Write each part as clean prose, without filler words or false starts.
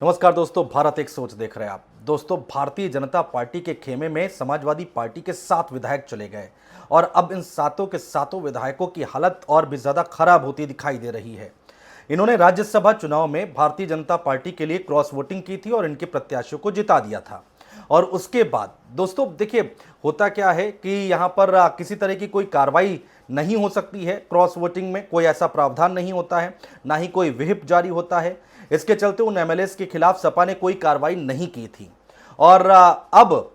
नमस्कार दोस्तों, भारत एक सोच देख रहे हैं आप। दोस्तों, भारतीय जनता पार्टी के खेमे में समाजवादी पार्टी के 7 विधायक चले गए और अब इन सातों के सातों विधायकों की हालत और भी ज्यादा खराब होती दिखाई दे रही है। इन्होंने राज्यसभा चुनाव में भारतीय जनता पार्टी के लिए क्रॉस वोटिंग की थी और इनके प्रत्याशियों को जिता दिया था। और उसके बाद दोस्तों देखिए, होता क्या है कि यहाँ पर किसी तरह की कोई कार्रवाई नहीं हो सकती है। क्रॉस वोटिंग में कोई ऐसा प्रावधान नहीं होता है, ना ही कोई व्हिप जारी होता है। इसके चलते उन एमएलएस के खिलाफ सपा ने कोई कार्रवाई नहीं की थी। और अब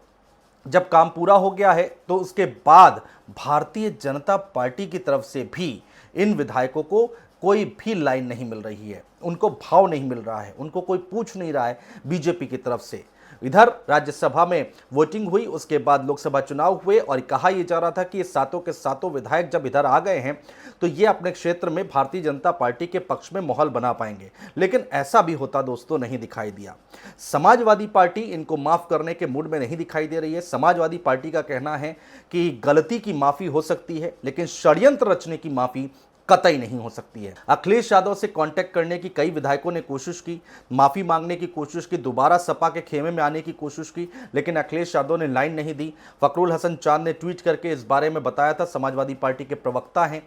जब काम पूरा हो गया है तो उसके बाद भारतीय जनता पार्टी की तरफ से भी इन विधायकों को कोई भी लाइन नहीं मिल रही है, उनको भाव नहीं मिल रहा है, उनको कोई पूछ नहीं रहा है बीजेपी की तरफ से। इधर राज्यसभा में वोटिंग हुई, उसके बाद लोकसभा चुनाव हुए और कहा यह जा रहा था कि ये सातों के सातों विधायक जब इधर आ गए हैं तो ये अपने क्षेत्र में भारतीय जनता पार्टी के पक्ष में माहौल बना पाएंगे, लेकिन ऐसा भी होता दोस्तों नहीं दिखाई दिया। समाजवादी पार्टी इनको माफ करने के मूड में नहीं दिखाई दे रही है। समाजवादी पार्टी का कहना है कि गलती की माफी हो सकती है, लेकिन षड्यंत्र रचने की माफी कतई नहीं हो सकती है। अखिलेश यादव से कांटेक्ट करने की कई विधायकों ने कोशिश की, माफी मांगने की कोशिश की, दोबारा सपा के खेमे में आने की कोशिश की, लेकिन अखिलेश यादव ने लाइन नहीं दी। फकरुल हसन चांद ने ट्वीट करके इस बारे में बताया था, समाजवादी पार्टी के प्रवक्ता हैं।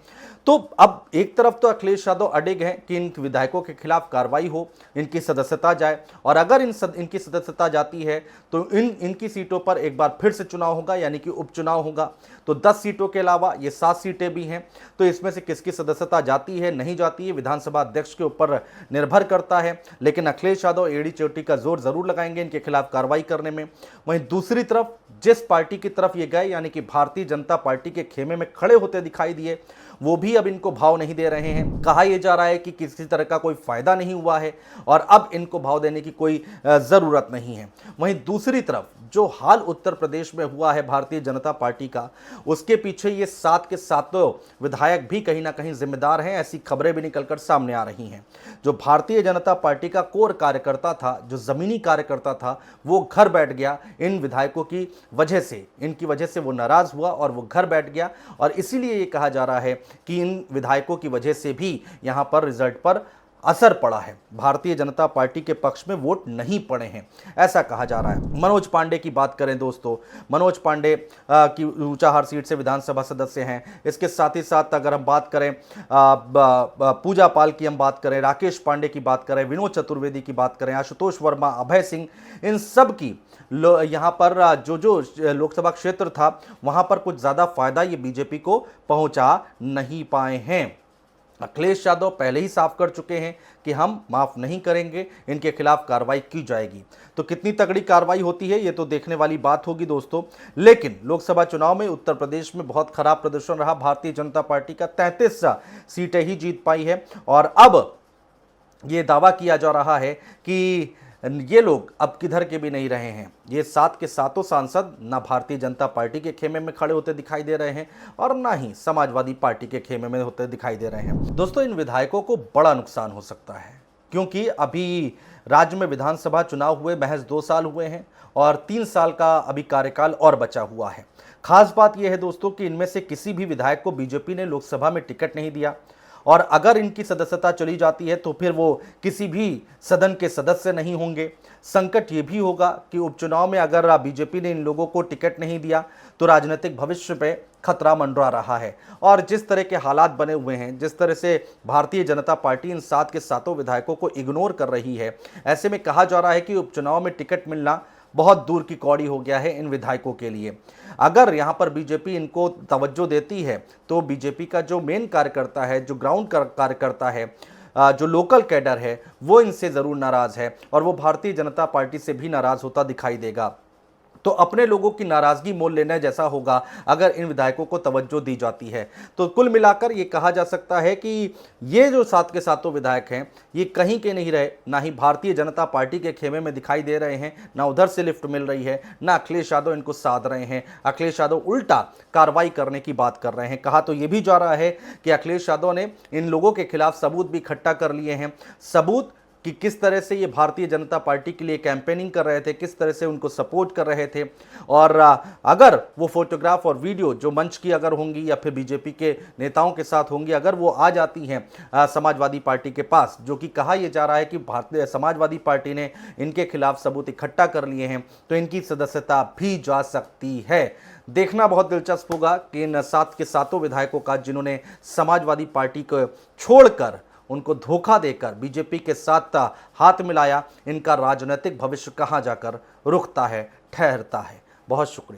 तो अब एक तरफ तो अखिलेश यादव अडिग हैं कि इन विधायकों के खिलाफ कार्रवाई हो, इनकी सदस्यता जाए, और अगर इनकी सदस्यता जाती है तो इनकी सीटों पर एक बार फिर से चुनाव होगा, यानी कि उपचुनाव होगा। तो 10 सीटों के अलावा ये 7 सीटें भी हैं, तो इसमें से किसकी सदस्यता जाती है नहीं जाती है विधानसभा अध्यक्ष के ऊपर निर्भर करता है। लेकिन अखिलेश यादव एड़ी चोटी का जोर जरूर लगाएंगे इनके खिलाफ कार्रवाई करने में। वहीं दूसरी तरफ जिस पार्टी की तरफ ये गए, यानी कि भारतीय जनता पार्टी के खेमे में खड़े होते दिखाई दिए, वो भी अब इनको भाव नहीं दे रहे हैं। कहा यह जा रहा है कि किसी तरह का कोई फायदा नहीं हुआ है और अब इनको भाव देने की कोई जरूरत नहीं है। वहीं दूसरी तरफ जो हाल उत्तर प्रदेश में हुआ है भारतीय जनता पार्टी का, उसके पीछे ये 7 के सातों विधायक भी कहीं ना कहीं जिम्मेदार हैं, ऐसी खबरें भी निकलकर सामने आ रही हैं। जो भारतीय जनता पार्टी का कोर कार्यकर्ता था, जो जमीनी कार्यकर्ता था, वो घर बैठ गया इन विधायकों की वजह से। इनकी वजह से वो नाराज हुआ और वो घर बैठ गया, और इसीलिए ये कहा जा रहा है कि इन विधायकों की वजह से भी यहां पर रिजल्ट पर असर पड़ा है, भारतीय जनता पार्टी के पक्ष में वोट नहीं पड़े हैं, ऐसा कहा जा रहा है। मनोज पांडे की बात करें दोस्तों, मनोज पांडे की ऊंचाहार सीट से विधानसभा सदस्य हैं। इसके साथ ही साथ अगर हम बात करें पूजा पाल की, हम बात करें राकेश पांडे की, बात करें विनोद चतुर्वेदी की, बात करें आशुतोष वर्मा, अभय सिंह, इन सब की यहाँ पर जो लोकसभा क्षेत्र था वहां पर कुछ ज्यादा फायदा ये बीजेपी को पहुंचा नहीं पाए हैं। अखिलेश यादव पहले ही साफ कर चुके हैं कि हम माफ नहीं करेंगे, इनके खिलाफ कार्रवाई की जाएगी। तो कितनी तगड़ी कार्रवाई होती है ये तो देखने वाली बात होगी दोस्तों। लेकिन लोकसभा चुनाव में उत्तर प्रदेश में बहुत खराब प्रदर्शन रहा भारतीय जनता पार्टी का, 33 सीटें ही जीत पाई है। और अब ये दावा किया जा रहा है कि ये लोग अब किधर के भी नहीं रहे हैं। ये 7 के सातों सांसद ना भारतीय जनता पार्टी के खेमे में खड़े होते दिखाई दे रहे हैं और ना ही समाजवादी पार्टी के खेमे में होते दिखाई दे रहे हैं। दोस्तों, इन विधायकों को बड़ा नुकसान हो सकता है, क्योंकि अभी राज्य में विधानसभा चुनाव हुए महज 2 साल हुए हैं और 3 साल का अभी कार्यकाल और बचा हुआ है। खास बात यह है दोस्तों कि इनमें से किसी भी विधायक को बीजेपी ने लोकसभा में टिकट नहीं दिया, और अगर इनकी सदस्यता चली जाती है तो फिर वो किसी भी सदन के सदस्य नहीं होंगे। संकट ये भी होगा कि उपचुनाव में अगर बीजेपी ने इन लोगों को टिकट नहीं दिया तो राजनीतिक भविष्य पे खतरा मंडरा रहा है। और जिस तरह के हालात बने हुए हैं, जिस तरह से भारतीय जनता पार्टी इन 7 के सातों विधायकों को इग्नोर कर रही है, ऐसे में कहा जा रहा है कि उपचुनाव में टिकट मिलना बहुत दूर की कौड़ी हो गया है इन विधायकों के लिए। अगर यहां पर बीजेपी इनको तवज्जो देती है तो बीजेपी का जो मेन कार्यकर्ता है, जो ग्राउंड कार्यकर्ता है, जो लोकल कैडर है, वो इनसे जरूर नाराज है और वो भारतीय जनता पार्टी से भी नाराज होता दिखाई देगा। तो अपने लोगों की नाराजगी मोल लेने जैसा होगा अगर इन विधायकों को तवज्जो दी जाती है। तो कुल मिलाकर ये कहा जा सकता है कि ये जो 7 के सातों विधायक हैं ये कहीं के नहीं रहे, ना ही भारतीय जनता पार्टी के खेमे में दिखाई दे रहे हैं, ना उधर से लिफ्ट मिल रही है, ना अखिलेश यादव इनको साध रहे हैं। अखिलेश यादव उल्टा कार्रवाई करने की बात कर रहे हैं। कहा तो ये भी जा रहा है कि अखिलेश यादव ने इन लोगों के खिलाफ सबूत भी इकट्ठा कर लिए हैं। सबूत कि किस तरह से ये भारतीय जनता पार्टी के लिए कैंपेनिंग कर रहे थे, किस तरह से उनको सपोर्ट कर रहे थे। और अगर वो फोटोग्राफ और वीडियो जो मंच की अगर होंगी या फिर बीजेपी के नेताओं के साथ होंगी, अगर वो आ जाती हैं समाजवादी पार्टी के पास, जो कि कहा यह जा रहा है कि भारतीय समाजवादी पार्टी ने इनके खिलाफ सबूत इकट्ठा कर लिए हैं, तो इनकी सदस्यता भी जा सकती है। देखना बहुत दिलचस्प होगा कि इन 7 के 7 विधायकों का, जिन्होंने समाजवादी पार्टी को छोड़कर, उनको धोखा देकर बीजेपी के साथ हाथ मिलाया, इनका राजनीतिक भविष्य कहां जाकर रुकता है, ठहरता है। बहुत शुक्रिया।